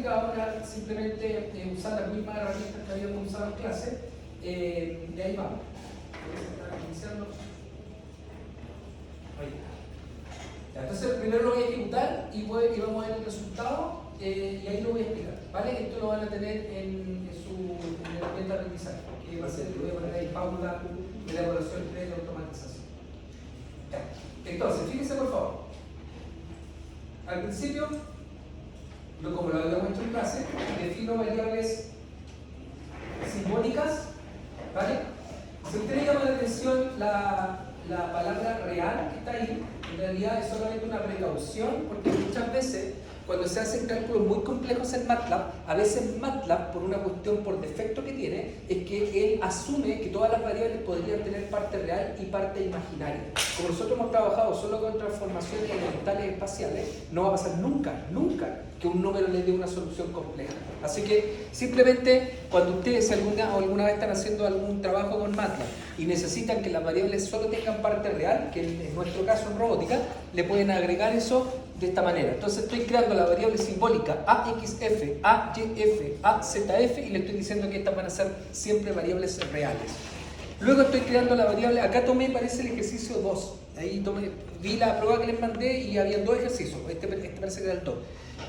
ahora simplemente usar las mismas herramientas que habíamos usado en clase. De ahí vamos. Iniciando. Ahí. Entonces primero lo voy a ejecutar y vamos a ver el resultado y ahí lo voy a explicar, ¿vale? Esto lo van a tener en el herramienta de aprendizaje, que va a ser, lo voy a poner ahí, Paula, de la evaluación de la automatización. Ya. Entonces, fíjense por favor. Al principio, como lo habíamos hecho en clase, defino variables simbólicas, ¿vale? Si a usted le llama la atención la palabra real que está ahí, en realidad es solamente una precaución, porque muchas veces cuando se hacen cálculos muy complejos en MATLAB, a veces MATLAB, por una cuestión por defecto que tiene, es que él asume que todas las variables podrían tener parte real y parte imaginaria. Como nosotros hemos trabajado solo con transformaciones elementales espaciales, no va a pasar nunca que un número le dé una solución compleja. Así que simplemente cuando ustedes alguna vez están haciendo algún trabajo con MATLAB y necesitan que las variables solo tengan parte real, que en nuestro caso en robótica, le pueden agregar eso de esta manera. Entonces estoy creando la variable simbólica AXF, AYF, AZF y le estoy diciendo que estas van a ser siempre variables reales. Luego estoy creando la variable, acá tomé parece el ejercicio 2, ahí vi la prueba que les mandé y había dos ejercicios, este parece que era el 2,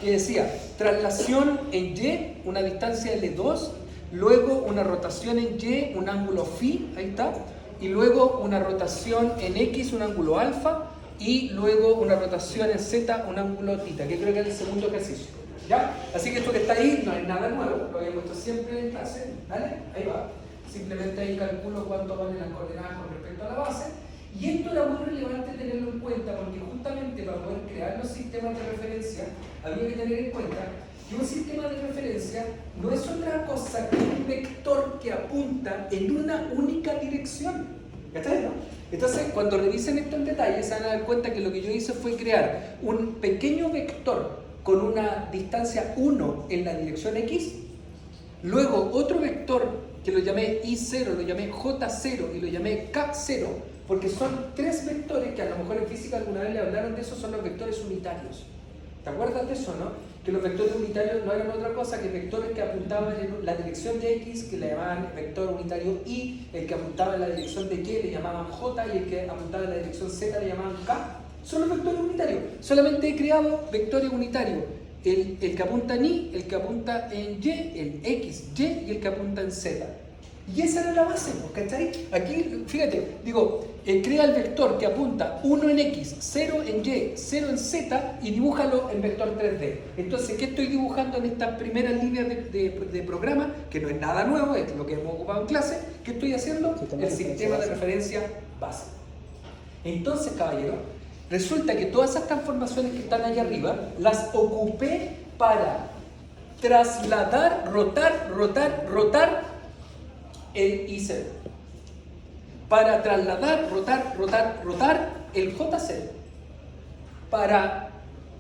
que decía traslación en Y, una distancia L2, luego una rotación en Y, un ángulo phi, ahí está, y luego una rotación en X, un ángulo alfa, y luego una rotación en Z, un ángulo θ, que creo que es el segundo ejercicio. ¿Ya? Así que esto que está ahí no es nada nuevo, lo había puesto siempre en clase, ¿vale? Ahí va. Simplemente ahí calculo cuánto valen las coordenadas con respecto a la base. Y esto era muy relevante tenerlo en cuenta, porque justamente para poder crear los sistemas de referencia, había que tener en cuenta que un sistema de referencia no es otra cosa que un vector que apunta en una única dirección. ¿Cachai? ¿No? Entonces, cuando revisen esto en detalle, se van a dar cuenta que lo que yo hice fue crear un pequeño vector con una distancia 1 en la dirección X, luego otro vector que lo llamé I0, lo llamé J0 y lo llamé K0, porque son tres vectores que a lo mejor en física alguna vez le hablaron de eso, son los vectores unitarios. ¿Te acuerdas de eso, no? Que los vectores unitarios no eran otra cosa que vectores que apuntaban en la dirección de X, que le llamaban vector unitario Y, el que apuntaba en la dirección de Y le llamaban J y el que apuntaba en la dirección Z le llamaban K. Son los vectores unitarios. Solamente he creado vectores unitarios. El que apunta en Y, el que apunta en Y, el X, Y y el que apunta en Z. Y esa era la base, ¿cachai? Aquí, fíjate, digo, crea el vector que apunta 1 en X, 0 en Y, 0 en Z y dibújalo en vector 3D. Entonces, ¿qué estoy dibujando en estas primeras líneas de programa? Que no es nada nuevo, es lo que hemos ocupado en clase. ¿Qué estoy haciendo? El sistema de referencia base. Entonces, caballero, resulta que todas esas transformaciones que están allá arriba las ocupé para trasladar, rotar el I0, para trasladar, rotar el J0, para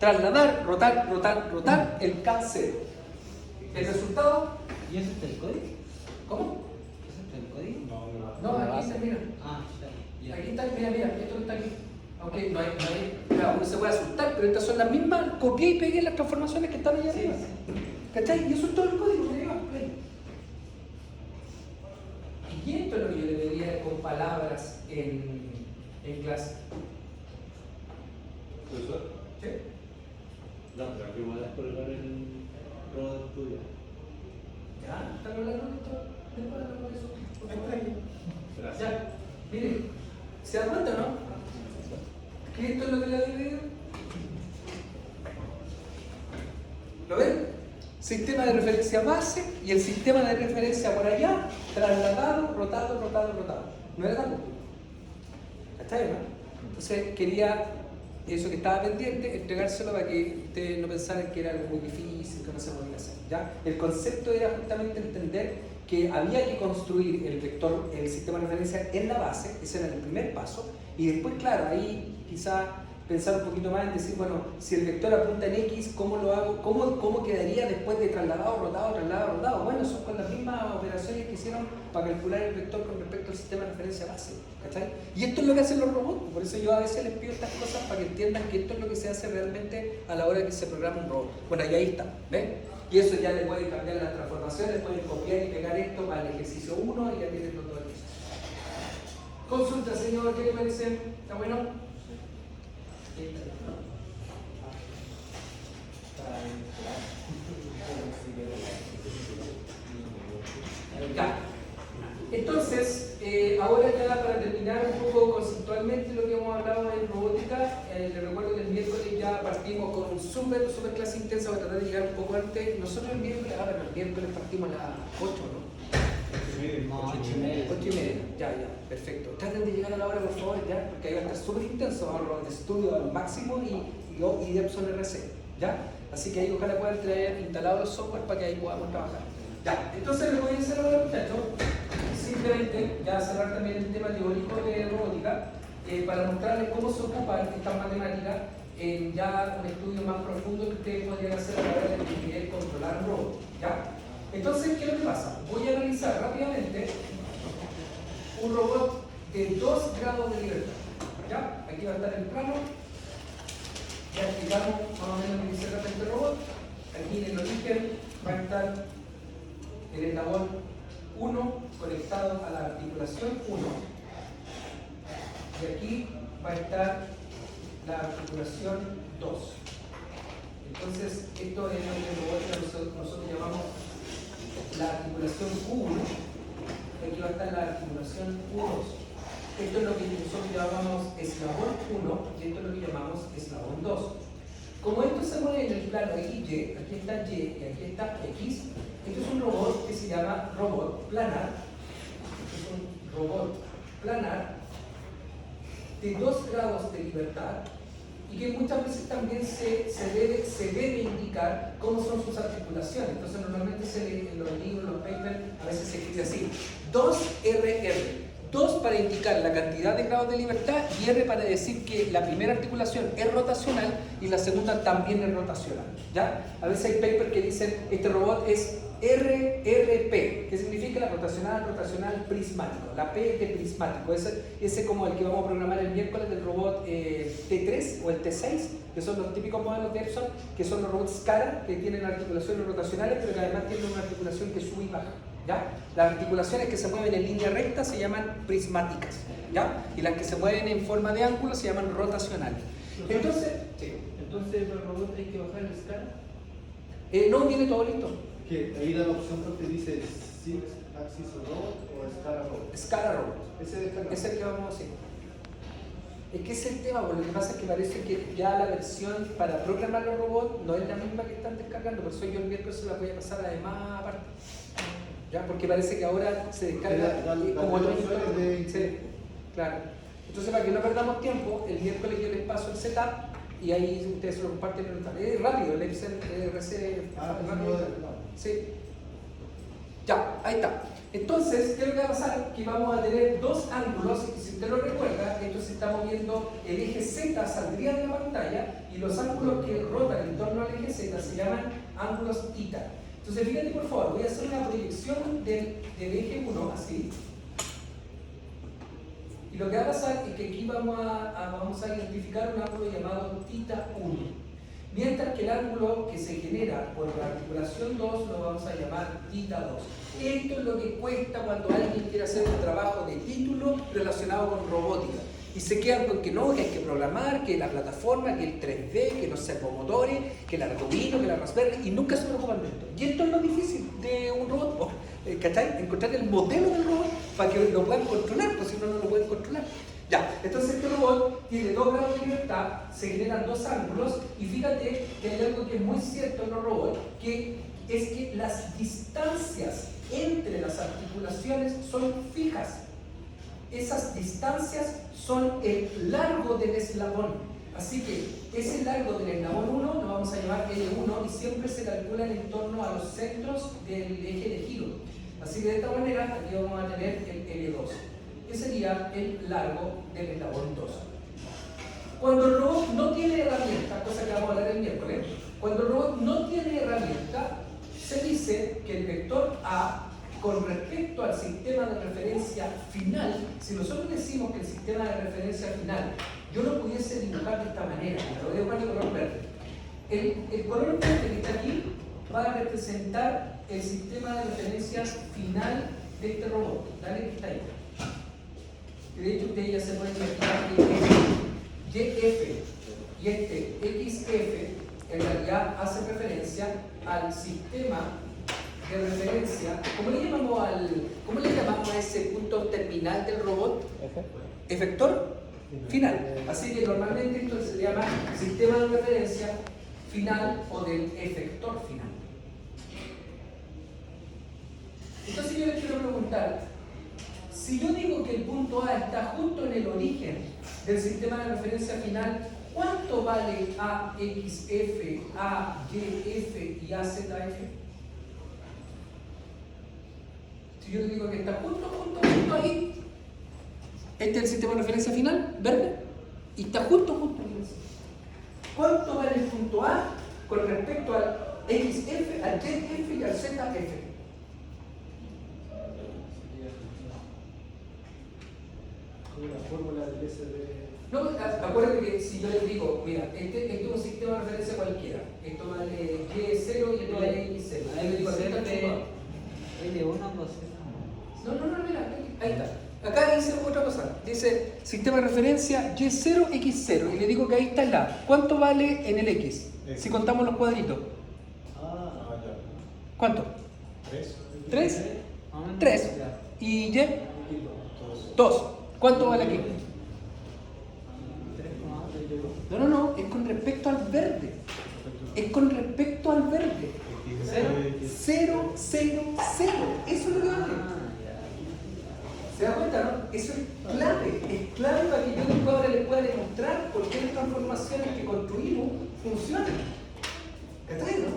trasladar, rotar el K0. ¿El resultado? ¿Y eso está el código? ¿Cómo? ¿Eso está el código? No, aquí está, mira. Ah, está. Aquí está, mira, esto está aquí. Aunque no hay, claro, uno se puede asustar, pero estas son las mismas, copié y pegué las transformaciones que están allá arriba. ¿Cachai? Y eso es todo el código, mira, y esto es lo que yo le pedía con palabras en clase. ¿Profesor? ¿Sí? No, pero aquí igual es colgar el robot de estudio. Ya, ¿están hablando de esto? Después hablamos de eso. Gracias. Ya, miren, ¿se dan cuenta, no? ¿Que esto es lo que le había pedido? ¿Lo ven? Sistema de referencia base y el sistema de referencia por allá, trasladado, rotado. No era tan complicado. ¿Está bien, no? Entonces quería, eso que estaba pendiente, entregárselo para que ustedes no pensaran que era algo muy difícil, que no se podía hacer. ¿Ya? El concepto era justamente entender que había que construir el vector, el sistema de referencia en la base, ese era el primer paso, y después, claro, ahí quizá pensar un poquito más en decir, bueno, si el vector apunta en X, ¿cómo lo hago? ¿Cómo quedaría después de trasladado, rotado? Bueno, son con las mismas operaciones que hicieron para calcular el vector con respecto al sistema de referencia base, ¿cachai? Y esto es lo que hacen los robots, por eso yo a veces les pido estas cosas para que entiendan que esto es lo que se hace realmente a la hora que se programa un robot. Bueno, y ahí está, ¿ven? Y eso ya le pueden cambiar las transformaciones, pueden copiar y pegar esto para el ejercicio 1 y ya tienen todo el ejercicio. Consulta, señor, ¿qué le parece? ¿Está bueno? Ya. Entonces, ahora ya para terminar un poco conceptualmente lo que hemos hablado en robótica, les recuerdo que el miércoles ya partimos con un super clase intensa, voy a tratar de llegar un poco antes. Nosotros el miércoles partimos a las 8, ¿no? 8:30. Ya, perfecto. Traten de llegar a la hora, por favor, ya, porque ahí va a estar súper intenso, ahorro de estudio al máximo y Epson RC, ¿ya? Así que ahí ojalá puedan traer instalados los software para que ahí podamos trabajar. Ya, entonces lo que voy a hacer ahora, muchachos, simplemente ya cerrar también el tema teórico de robótica, para mostrarles cómo se ocupan estas matemáticas en ya un estudio más profundo que ustedes podrían hacer a la hora de definir y controlar un robot, ¿ya? Entonces, ¿qué es lo que pasa? Voy a analizar rápidamente un robot de 2 grados de libertad. ¿Ya? Aquí va a estar el plano. Ya explicamos más o menos qué se trata este robot. Aquí en el origen va a estar el eslabón 1 conectado a la articulación 1. Y aquí va a estar la articulación 2. Entonces, esto es lo que el robot que nosotros llamamos la articulación Q1, aquí va a estar la articulación Q2. Esto es lo que nosotros llamamos eslabón 1 y esto es lo que llamamos eslabón 2. Como esto se mueve en el plano XY, aquí está Y y aquí está X, esto es un robot que se llama robot planar. Es un robot planar de 2 grados de libertad y que muchas veces también se debe indicar cómo son sus articulaciones. Entonces normalmente en los libros, en los papers, a veces se escribe así: 2RR. 2 para indicar la cantidad de grados de libertad y R para decir que la primera articulación es rotacional y la segunda también es rotacional, ¿ya? A veces hay papers que dicen este robot es RRP, que significa la rotacional prismático. La P es de prismático, ese como el que vamos a programar el miércoles del robot T3 o el T6, que son los típicos modelos de Epson, que son los robots SCARA, que tienen articulaciones rotacionales, pero que además tienen una articulación que sube y baja, ¿ya? Las articulaciones que se mueven en línea recta se llaman prismáticas, ¿ya? Y las que se mueven en forma de ángulo se llaman rotacionales. Entonces, el robot hay que bajar el SCARA. No, viene todo listo. Que ahí da la opción que te dice Six Axis Robot o Scala Robot. Scala Robot. Ese es el que vamos a hacer. Es que ese es el tema, porque lo que pasa es que parece que ya la versión para programar los robots no es la misma que están descargando, por eso yo el miércoles se la voy a pasar además aparte. ¿Ya? Porque parece que ahora se descarga como otro de... Sí, claro. Entonces, para que no perdamos tiempo, el miércoles yo les paso el setup y ahí ustedes se lo comparten en el tal. Es rápido, el Epson RC rápido. Sí. Ya, ahí está. Entonces, ¿qué es lo que va a pasar? Que vamos a tener 2 ángulos, y si usted lo recuerda, esto se está moviendo, el eje Z saldría de la pantalla y los ángulos que rotan en torno al eje Z se llaman ángulos θ. Entonces, fíjate por favor, voy a hacer una proyección del eje 1, así. Y lo que va a pasar es que aquí vamos a identificar un ángulo llamado θ1. Mientras que el ángulo que se genera por la articulación 2 lo vamos a llamar θ2. Esto es lo que cuesta cuando alguien quiere hacer un trabajo de título relacionado con robótica. Y se quedan con que no, que hay que programar, que la plataforma, que el 3D, que los servomotores, que el Arduino, que la Raspberry, y nunca se preocupan de esto. Y esto es lo difícil de un robot, ¿cachai? Encontrar el modelo del robot para que lo puedan controlar, porque si no, no lo pueden controlar. Ya, entonces este robot tiene 2 grados de libertad, se generan 2 ángulos, y fíjate que hay algo que es muy cierto en los robots, que es que las distancias entre las articulaciones son fijas. Esas distancias son el largo del eslabón. Así que ese largo del eslabón 1 lo vamos a llamar L1 y siempre se calculan en torno a los centros del eje de giro. Así que de esta manera aquí vamos a tener el L2, que sería el largo del eslabón 2. Cuando el robot no tiene herramienta, cosa que vamos a hablar el miércoles, cuando el robot no tiene herramienta, se dice que el vector A, con respecto al sistema de referencia final, si nosotros decimos que el sistema de referencia final yo lo pudiese dibujar de esta manera, lo voy a dibujar de color verde. El color verde que está aquí va a representar el sistema de referencia final de este robot. Dale que está ahí. De hecho, ustedes ya se pueden imaginar que YF y este XF en realidad hace referencia al sistema de referencia. ¿Cómo le llamamos a ese punto terminal del robot? Efector final. Así que normalmente esto se llama sistema de referencia final o del efector final. Entonces yo les quiero preguntar, si yo digo que el punto A está justo en el origen del sistema de referencia final, ¿cuánto vale AXF, AYF y AZF? Si yo digo que está justo ahí, este es el sistema de referencia final, verde, y está justo ahí. ¿Cuánto vale el punto A con respecto al XF, al YF y al ZF? La fórmula del SD. No, acuérdate que si yo les digo, mira, este es un sistema de referencia cualquiera, esto vale Y0 y esto vale X0. Ahí le digo, L1, 2. no, mira, ahí está. Acá dice otra cosa, dice sistema de referencia Y0, X0, y le digo que ahí está el A. ¿Cuánto vale en el X? Si contamos los cuadritos. Ya. ¿Cuánto? 3. 3. 3. ¿Y Y? 2. ¿Cuánto vale aquí? 3,8. No, es con respecto al verde. Es con respecto al verde. 0, 0, 0. Eso es lo que vale. ¿Se da cuenta, no? Eso es clave para que yo ahora les pueda demostrar por qué las transformaciones que construimos funcionan. ¿Cachai, no?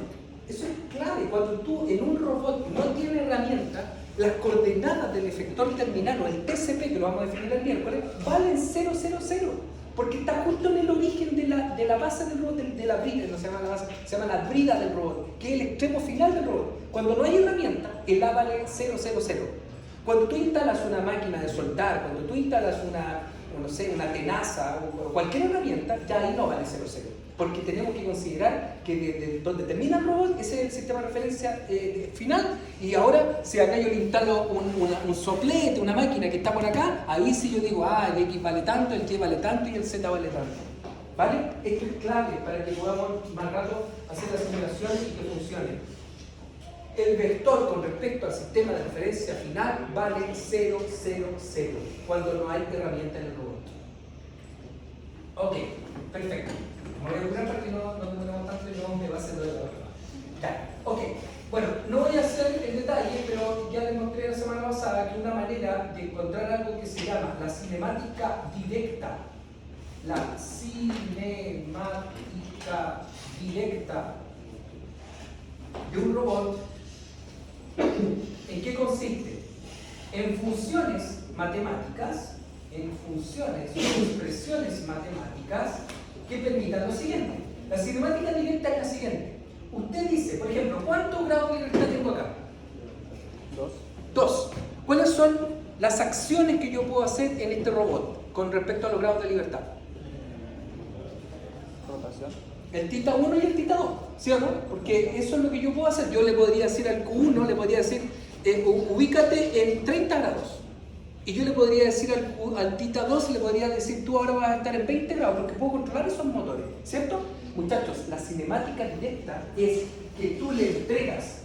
Eso es clave. Cuando tú en un robot no tienes herramienta, las coordenadas del efector terminal o el TCP, que lo vamos a definir el miércoles, valen 0, 0, 0. Porque está justo en el origen de la base del robot, de la brida, no se llama la base, se llama la brida del robot, que es el extremo final del robot. Cuando no hay herramienta, el A vale 0, 0, 0. Cuando tú instalas una máquina de soldar, cuando tú instalas una tenaza o cualquier herramienta, ya ahí no vale 0, 0. Porque tenemos que considerar que desde donde termina el robot, ese es el sistema de referencia final. Y ahora, si acá yo le instalo un soplete, una máquina que está por acá, ahí sí yo digo, el X vale tanto, el Y vale tanto y el Z vale tanto. ¿Vale? Esto es clave para que podamos más rato hacer la simulación y que funcione. El vector con respecto al sistema de referencia final vale 0, 0, 0, cuando no hay herramienta en el robot. Ok, perfecto. Me voy a apurar para que no demoremos tanto y no me va a hacer lo de la otra. Ya, ok. Bueno, no voy a hacer el detalle, pero ya les mostré la semana pasada que una manera de encontrar algo que se llama la cinemática directa. La cinemática directa de un robot, ¿en qué consiste? En funciones matemáticas, en funciones o expresiones matemáticas que permitan lo siguiente. La cinemática directa es la siguiente. Usted dice, por ejemplo, ¿cuántos grados de libertad tengo acá? 2. ¿Cuáles son las acciones que yo puedo hacer en este robot con respecto a los grados de libertad? Rotación. El tita 1 y el tita 2, ¿sí o no? Porque eso es lo que yo puedo hacer. Yo le podría decir al Q1, le podría decir, ubícate en 30 grados. Y yo le podría decir al tita 2, le podría decir, tú ahora vas a estar en 20 grados, porque puedo controlar esos motores, ¿cierto? Muchachos, la cinemática directa es que tú le entregas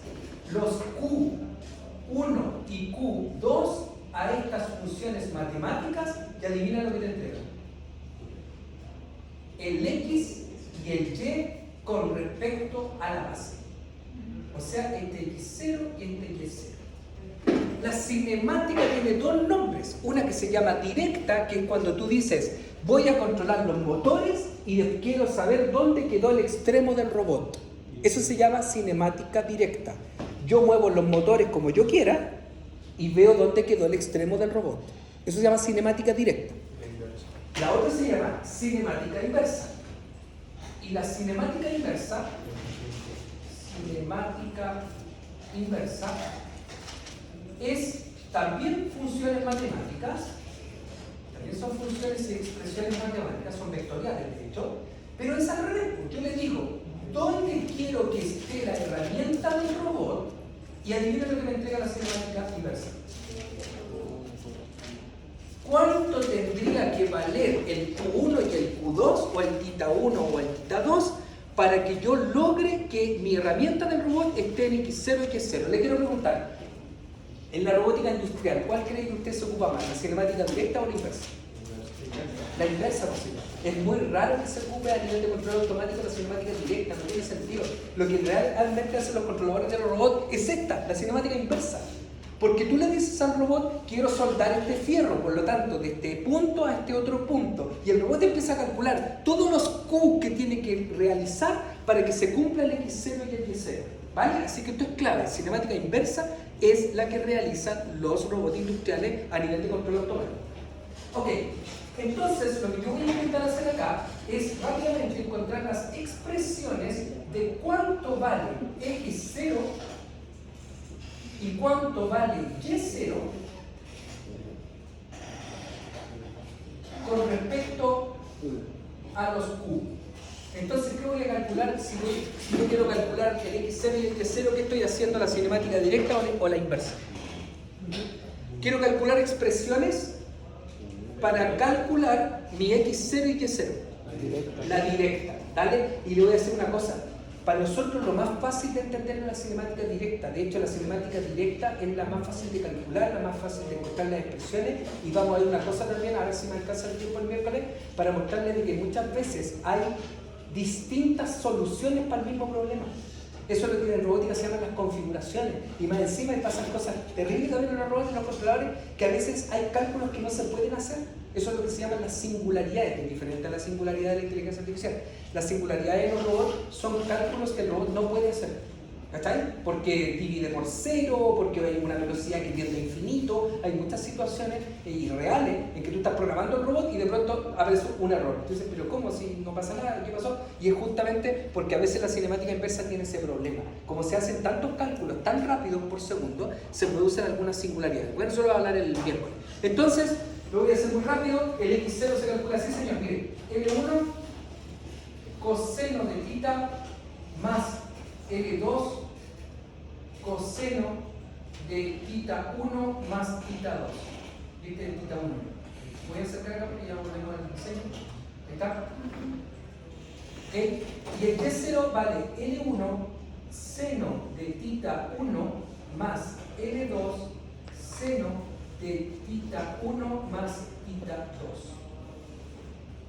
los Q1 y Q2 a estas funciones matemáticas y adivina lo que te entregan. El X y el Y con respecto a la base. O sea, este X0 y este Y0. La cinemática tiene dos nombres. Una que se llama directa, que es cuando tú dices, voy a controlar los motores y quiero saber dónde quedó el extremo del robot. Eso se llama cinemática directa. Yo muevo los motores como yo quiera y veo dónde quedó el extremo del robot. Eso se llama cinemática directa. La otra se llama cinemática inversa. Y la cinemática inversa es también funciones matemáticas, también son funciones y expresiones matemáticas, son vectoriales de hecho, pero es al revés. Yo le digo, ¿Dónde quiero que esté la herramienta del robot? Y adivina lo que me entrega la cinemática inversa. ¿Cuánto tendría que valer el Q1 y el Q2, o el θ1 o el θ2, para que yo logre que mi herramienta del robot esté en X0 y X0? Le quiero preguntar, en la robótica industrial, ¿cuál cree que usted se ocupa más? ¿La cinemática directa o la inversa? La inversa, posible. Es muy raro que se ocupe a nivel de control automático la cinemática directa, no tiene sentido. Lo que realmente hacen los controladores de los robots es esta, la cinemática inversa. Porque tú le dices al robot, quiero soldar este fierro, por lo tanto, de este punto a este otro punto. Y el robot empieza a calcular todos los Q que tiene que realizar para que se cumpla el X0 y el Y0. ¿Vale? Así que esto es clave. Cinemática inversa es la que realizan los robots industriales a nivel de control automático. Ok, entonces lo que yo voy a intentar hacer acá es rápidamente encontrar las expresiones de cuánto vale X0 y cuánto vale Y0 con respecto a los Q. Entonces, ¿qué voy a calcular? Si yo quiero calcular el X0 y el Y0, ¿qué estoy haciendo? ¿La cinemática directa o la inversa? Quiero calcular expresiones para calcular mi X0 y Y0. La directa, ¿vale? Y le voy a decir una cosa. Para nosotros lo más fácil de entender es la cinemática directa. De hecho, la cinemática directa es la más fácil de calcular, la más fácil de encontrar las expresiones. Y vamos a ver una cosa también, a ver si me alcanza el tiempo el miércoles, para mostrarles de que muchas veces hay distintas soluciones para el mismo problema. Eso es lo que en robótica se llaman las configuraciones. Y más encima pasan cosas terribles también en la robótica y en los controladores, que a veces hay cálculos que no se pueden hacer. Eso es lo que se llaman las singularidades, que es diferente a la singularidad de la inteligencia artificial. Las singularidades de los robots son cálculos que el robot no puede hacer. ¿Cachai? Porque divide por cero, porque hay una velocidad que tiende a infinito. Hay muchas situaciones irreales en que tú estás programando el robot y de pronto aparece un error. Entonces, pero ¿cómo? Si no pasa nada, ¿qué pasó? Y es justamente porque a veces la cinemática inversa tiene ese problema. Como se hacen tantos cálculos tan rápidos por segundo, se producen algunas singularidades. Bueno, eso lo voy a hablar el miércoles. Entonces, lo voy a hacer muy rápido. El X0 se calcula así, señor. Mire, L1 coseno de θ más L2 coseno de θ1 más θ2. ¿Viste? El θ1. Voy a acercar acá porque ya volvemos al diseño. Ahí está. ¿Okay? Y el Y0 vale L1 seno de θ1 más L2 seno de θ1 más θ2.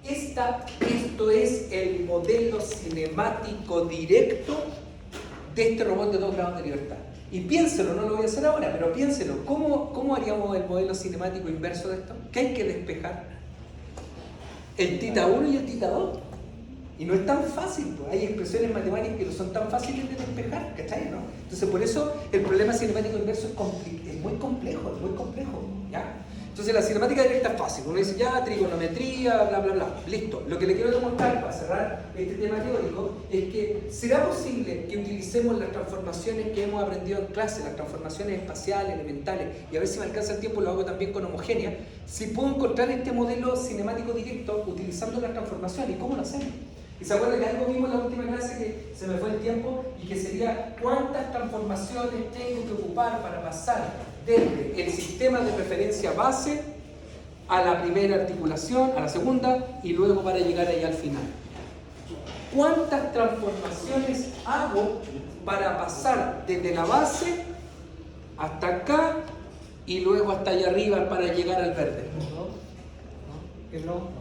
Esto es el modelo cinemático directo de este robot de 2 grados de libertad. Y piénselo, no lo voy a hacer ahora, pero piénselo, ¿cómo haríamos el modelo cinemático inverso de esto? ¿Qué hay que despejar? El θ1 y el θ2. Y no es tan fácil, pues. Hay expresiones matemáticas que no son tan fáciles de despejar, ¿cachai? ¿No? Entonces, por eso el problema cinemático inverso es muy complejo, ¿ya? Entonces, la cinemática directa es fácil. Uno dice, ya, trigonometría, bla, bla, bla. Listo. Lo que le quiero demostrar, para cerrar este tema teórico, es que ¿será posible que utilicemos las transformaciones que hemos aprendido en clase, las transformaciones espaciales, elementales, y a ver si me alcanza el tiempo, lo hago también con homogénea, si puedo encontrar este modelo cinemático directo utilizando las transformaciones? ¿Y cómo lo hacemos? Y se acuerdan que algo vimos en la última clase que se me fue el tiempo y que sería cuántas transformaciones tengo que ocupar para pasar desde el sistema de referencia base a la primera articulación, a la segunda y luego para llegar ahí al final. ¿Cuántas transformaciones hago para pasar desde la base hasta acá y luego hasta allá arriba para llegar al verde? ¿Qué no?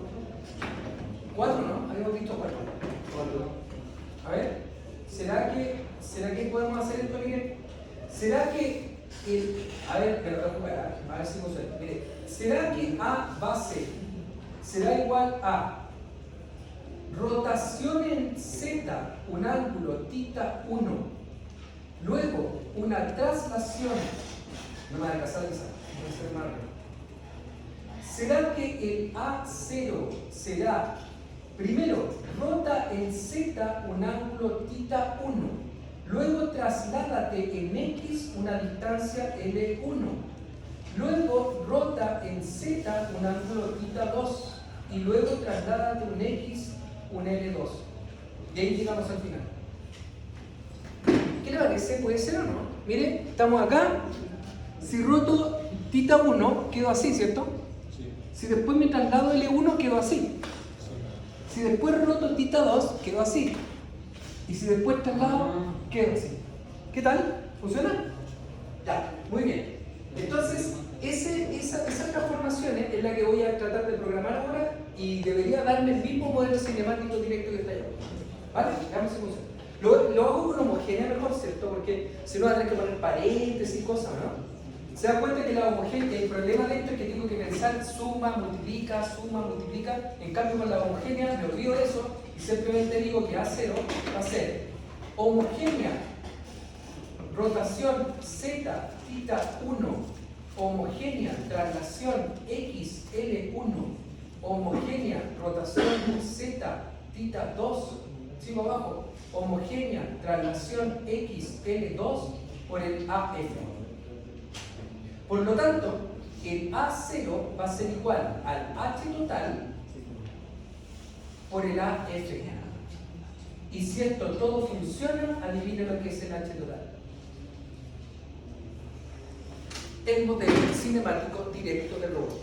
4, ¿no? Habíamos visto 4. A ver, ¿será que podemos hacer esto? Miren, ¿será que a ver, me lo voy a recuperar, a ver si funciona. Mire, ¿será que A base será igual a rotación en Z, un ángulo θ1, luego una traslación, no me va a alcanzar esa, voy a hacer más rápido. ¿Será que el A0 será, primero, rota en Z un ángulo θ1, luego trasládate en X una distancia L1, luego rota en Z un ángulo θ2 y luego trasládate un X un L2? Y ahí llegamos al final. ¿Qué le parece? ¿Puede ser o no? Mire, estamos acá. Si roto tita 1, quedó así, ¿cierto? Sí. Si después me traslado L1, quedó así. Si después roto tita 2, quedó así. Y si después traslado, quedó así. ¿Qué tal? ¿Funciona? Ya, muy bien. Entonces, esas transformaciones es la que voy a tratar de programar ahora y debería darme el mismo modelo cinemático directo que está allá. ¿Vale? Veamos si funciona. Lo hago con homogénea mejor, ¿cierto? Porque si no va a tener que poner paréntesis y cosas, ¿no? Se dan cuenta que la homogénea, el problema de esto es que tengo que pensar suma, multiplica. En cambio, con la homogénea me olvido de eso y simplemente digo que A0 va a ser homogénea, rotación Z, tita 1, homogénea, traslación X, L1, homogénea, rotación Z, tita 2, sigo abajo, homogénea, traslación X, L2 por el AF. Por lo tanto, el A0 va a ser igual al H total por el AF. Y si esto todo funciona, adivinen lo que es el H total. El modelo cinemático directo del robot.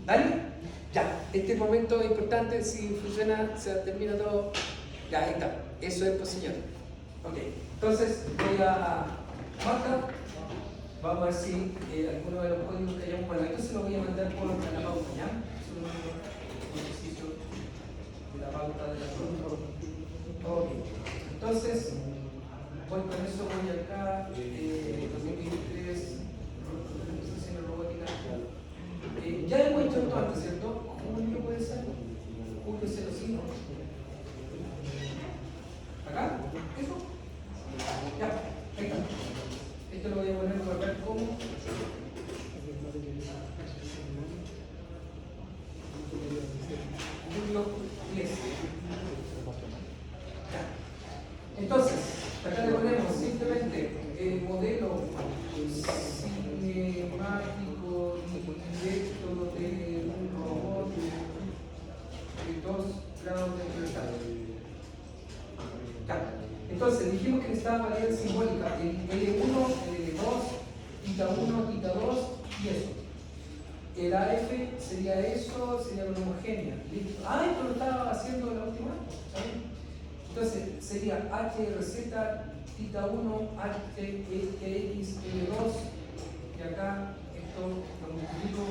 ¿Vale? Ya, este momento es importante, si funciona, se termina todo. Ya, ahí está. Eso es, pues, señor. Ok, entonces voy a marcar. Vamos a ver si alguno de los códigos que hayamos guardado. Esto se lo voy a mandar por la pauta, ¿ya? Es un ejercicio de la pauta de la pauta. Ok, entonces, voy con eso, voy acá, 2023, organización robótica. Ya hemos hecho esto antes, ¿cierto? ¿Julio puede ser? Julio 05. ¿Acá? ¿Eso? Ya, ahí está. Esto lo voy a poner por ver cómo. Julio 10. Ya. Entonces, acá le ponemos simplemente el modelo cinemático directo de un robot de 2 grados de libertad. Ya. Entonces, dijimos que necesitaba variedad simbólica, el L1, el L2, tita 1, tita 2 y eso. El AF sería eso, sería una homogénea. ¿Listo? Ah, esto lo estaba haciendo la última vez, ¿saben? Entonces, sería HRZ, tita 1, HX, L2, y acá esto lo multiplico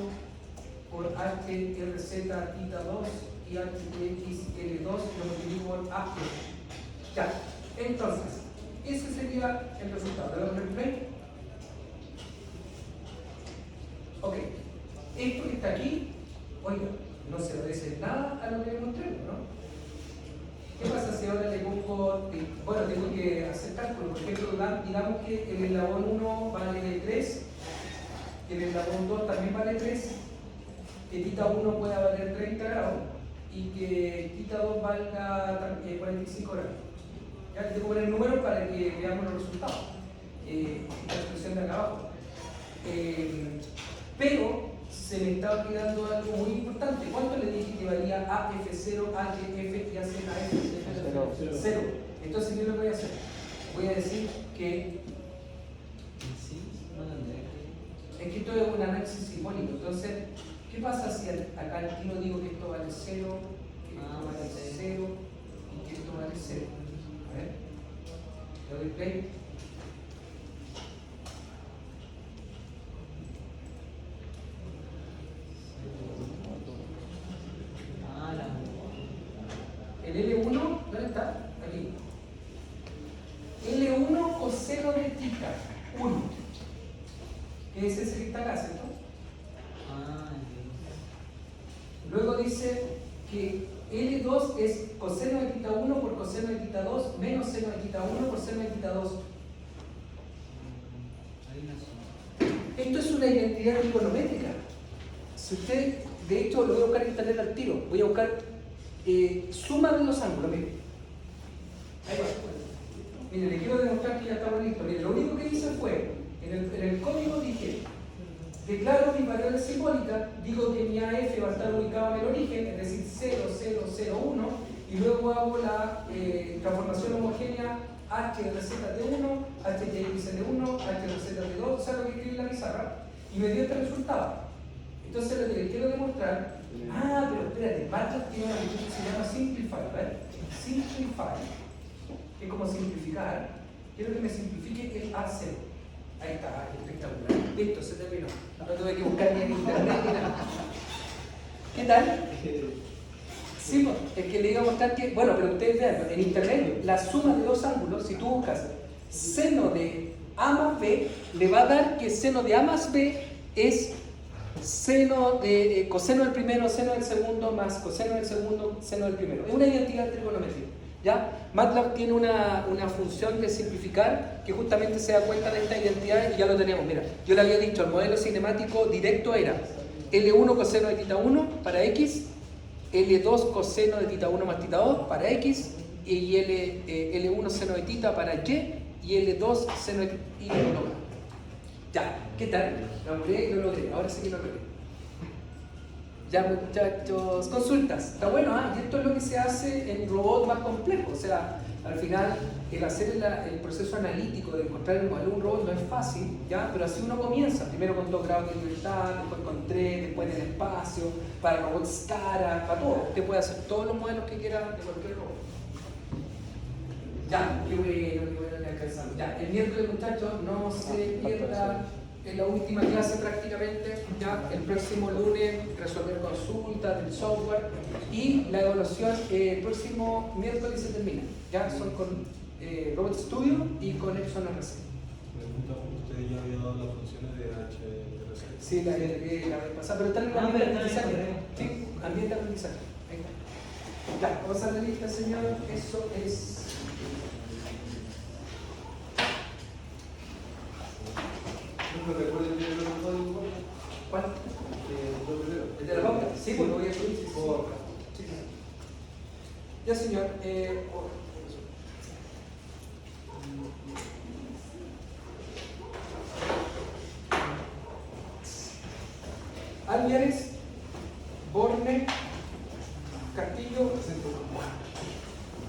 por HRZ, tita 2 y HX, L2, lo multiplico por AF. Ya. Entonces, ese sería el resultado. ¿Le damos el play? Ok. Esto que está aquí, oiga, no se parece nada a lo que le mostré, ¿no? ¿Qué pasa si ahora le pongo, bueno, tengo que hacer cálculos? Por ejemplo, digamos que el eslabón 1 vale 3, que el eslabón 2 también vale 3, que tita 1 pueda valer 30 grados y que tita 2 valga 45 grados. Ya tengo que poner números para que veamos los resultados. La expresión de acá abajo. Pero se me está olvidando algo muy importante. ¿Cuánto le dije que valía AF0, AGF y AZF? 0. Entonces, ¿qué es lo que voy a hacer? Voy a decir que es que esto es un análisis simbólico. Entonces, ¿qué pasa si acá al tiro digo que esto vale 0, que esto vale 0 y que esto vale 0? A ver, le doy play. El L1, ¿dónde está? Aquí. L1 coseno de tita 1, que es ese que está acá, ¿cierto? Luego dice que L2 es coseno de tita 1 por coseno de tita 2 menos seno de tita 1 por seno de tita 2. Esto es una identidad trigonométrica. Si usted, de hecho, lo voy a buscar en internet al tiro, voy a buscar suma de los ángulos. Mire. Ahí va. Mire, le quiero demostrar que ya estamos listos. Mire, lo único que hice fue, en el código dije, declaro mi variable simbólica, digo que mi AF va a estar ubicado en el origen, es decir, 0, 0, 0, 1, y luego hago la transformación homogénea H de receta de 1, H de X de 1, H de receta de 2, o sea, lo que escribí en la pizarra, y me dio este resultado. Entonces lo que les quiero demostrar, pero espérate, MATLAB tiene una cuestión que se llama Simplify, ¿verdad? Simplify, que es como simplificar. Quiero que me simplifique el A0. Ahí está, espectacular. Listo, se terminó. No tuve que buscar ni en internet ni nada. ¿Qué tal? Sí, pues, es que le iba a mostrar que, bueno, pero ustedes vean, en internet la suma de dos ángulos, si tú buscas seno de A más B, le va a dar que seno de A más B es seno de coseno del primero, seno del segundo, más coseno del segundo, seno del primero. Es una identidad de trigonometría. ¿Ya? MATLAB tiene una función de simplificar que justamente se da cuenta de esta identidad y ya lo tenemos. Mira, yo le había dicho, el modelo cinemático directo era L1 coseno de θ 1 para X, L2 coseno de θ 1 más θ 2 para X, y L1 seno de θ para Y, y L2 seno de θ y lo logré. Ya, ¿qué tal? Lo logré y lo logré, ahora sí que lo logré. Ya, muchachos, consultas. Está bueno, y esto es lo que se hace en robots más complejos. O sea, al final, el hacer el proceso analítico de encontrar el modelo de un robot no es fácil, ¿ya? Pero así uno comienza. Primero con 2 grados de libertad, después con 3, después en el espacio, para robots cara, para todo. Usted puede hacer todos los modelos que quiera de cualquier robot. Ya, qué bueno, le alcanzamos. Ya, el miércoles, muchachos, no se pierda. En la última clase prácticamente, ya el próximo lunes resolver consultas del software y la evaluación el próximo miércoles se termina. Ya son con Robot Studio y con Epson RC. ¿Usted ya había dado las funciones de HRC? Sí, la agregué la vez pasada, pero está en el ambiente de aprendizaje. Sí, ambiente de aprendizaje. Ahí está. Ya, vamos a la lista, señor. Eso es. ¿No me recuerden bien el código? ¿Cuál? Lo primero. ¿El de la pauta? Sí, pues lo voy a subir. Sí, sí. Ya, señor. Álvarez, Borne, Castillo,